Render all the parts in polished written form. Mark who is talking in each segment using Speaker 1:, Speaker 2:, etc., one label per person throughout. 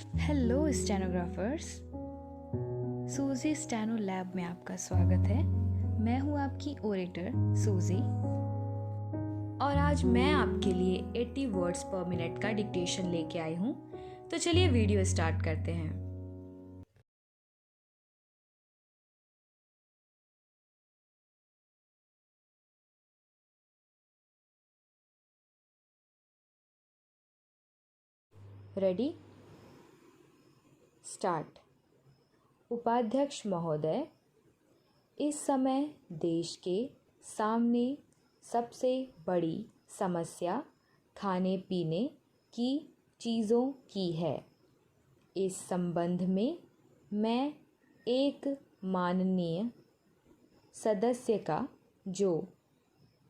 Speaker 1: Hello stenographers. सूजी steno lab में आपका स्वागत है। मैं हूँ आपकी ओरेटर सूजी और आज मैं आपके लिए 80 वर्ड्स पर मिनट का डिक्टेशन लेके आई हूँ। तो चलिए वीडियो स्टार्ट करते हैं। Ready, start. उपाध्यक्ष महोदय, इस समय देश के सामने सबसे बड़ी समस्या खाने पीने की चीज़ों की है। इस संबंध में मैं एक माननीय सदस्य का जो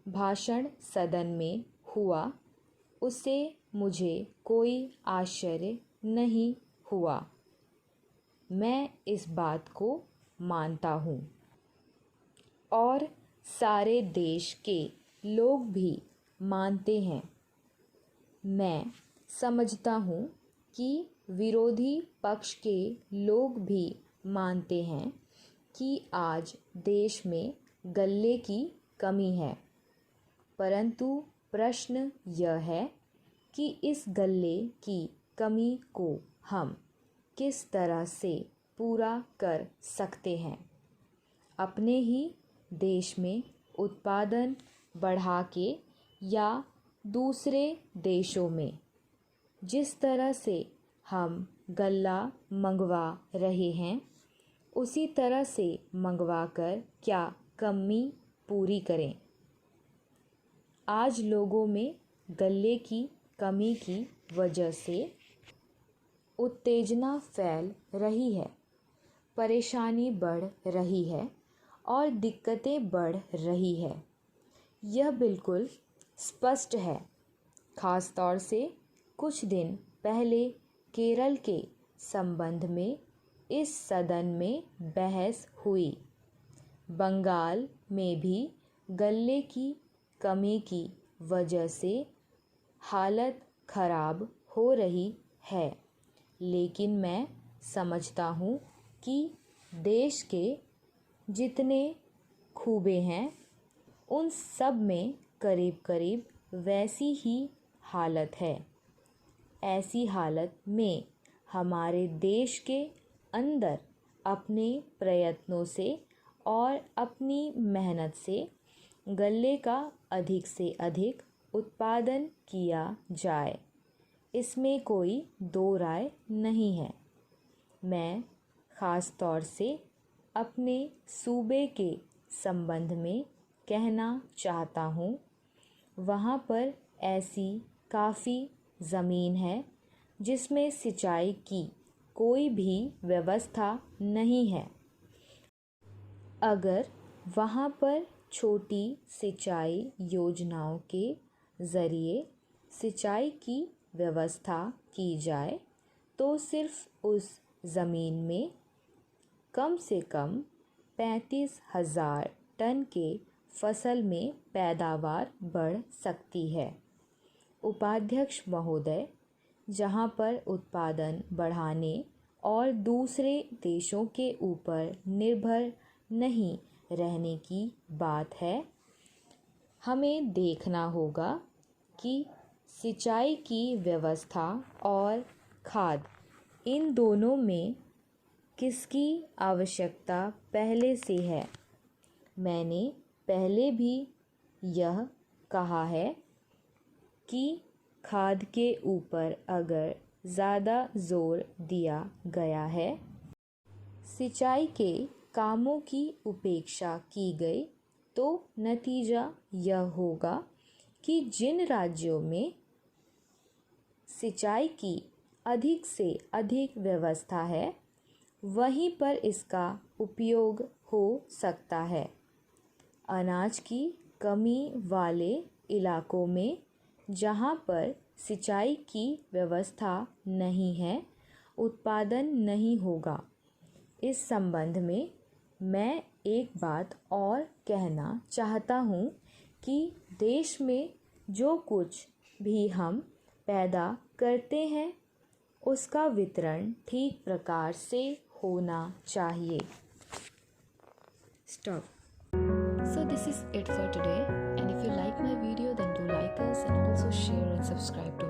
Speaker 1: भाषण सदन में हुआ उससे मुझे कोई आश्चर्य नहीं हुआ। मैं इस बात को मानता हूँ और सारे देश के लोग भी मानते हैं। मैं समझता हूँ कि विरोधी पक्ष के लोग भी मानते हैं कि आज देश में गल्ले की कमी है, परंतु प्रश्न यह है कि इस गल्ले की कमी को हम किस तरह से पूरा कर सकते हैं। अपने ही देश में उत्पादन बढ़ा के या दूसरे देशों में जिस तरह से हम गल्ला मंगवा रहे हैं उसी तरह से मंगवा कर क्या कमी पूरी करें। आज लोगों में गल्ले की कमी की वजह से उत्तेजना फैल रही है, परेशानी बढ़ रही है और दिक्कतें बढ़ रही है। यह बिल्कुल स्पष्ट है। ख़ास तौर से कुछ दिन पहले केरल के संबंध में इस सदन में बहस हुई। बंगाल में भी गल्ले की कमी की वजह से हालत ख़राब हो रही है, लेकिन मैं समझता हूँ कि देश के जितने खूबे हैं उन सब में करीब करीब वैसी ही हालत है। ऐसी हालत में हमारे देश के अंदर अपने प्रयत्नों से और अपनी मेहनत से गल्ले का अधिक से अधिक उत्पादन किया जाए, इसमें कोई दो राय नहीं है। मैं ख़ास तौर से अपने सूबे के संबंध में कहना चाहता हूँ। वहाँ पर ऐसी काफ़ी ज़मीन है जिसमें सिंचाई की कोई भी व्यवस्था नहीं है। अगर वहाँ पर छोटी सिंचाई योजनाओं के ज़रिए सिंचाई की व्यवस्था की जाए तो सिर्फ उस ज़मीन में कम से कम 35,000 टन के फसल में पैदावार बढ़ सकती है। उपाध्यक्ष महोदय, जहाँ पर उत्पादन बढ़ाने और दूसरे देशों के ऊपर निर्भर नहीं रहने की बात है, हमें देखना होगा कि सिंचाई की व्यवस्था और खाद इन दोनों में किसकी आवश्यकता पहले से है। मैंने पहले भी यह कहा है कि खाद के ऊपर अगर ज़्यादा जोर दिया गया है, सिंचाई के कामों की उपेक्षा की गई तो नतीजा यह होगा कि जिन राज्यों में सिंचाई की अधिक से अधिक व्यवस्था है वहीं पर इसका उपयोग हो सकता है। अनाज की कमी वाले इलाकों में जहाँ पर सिंचाई की व्यवस्था नहीं है, उत्पादन नहीं होगा। इस संबंध में मैं एक बात और कहना चाहता हूँ कि देश में जो कुछ भी हम पैदा करते हैं उसका वितरण ठीक प्रकार से होना चाहिए। Stop. So this is it for today, and if you like my video then do like us and also share and subscribe to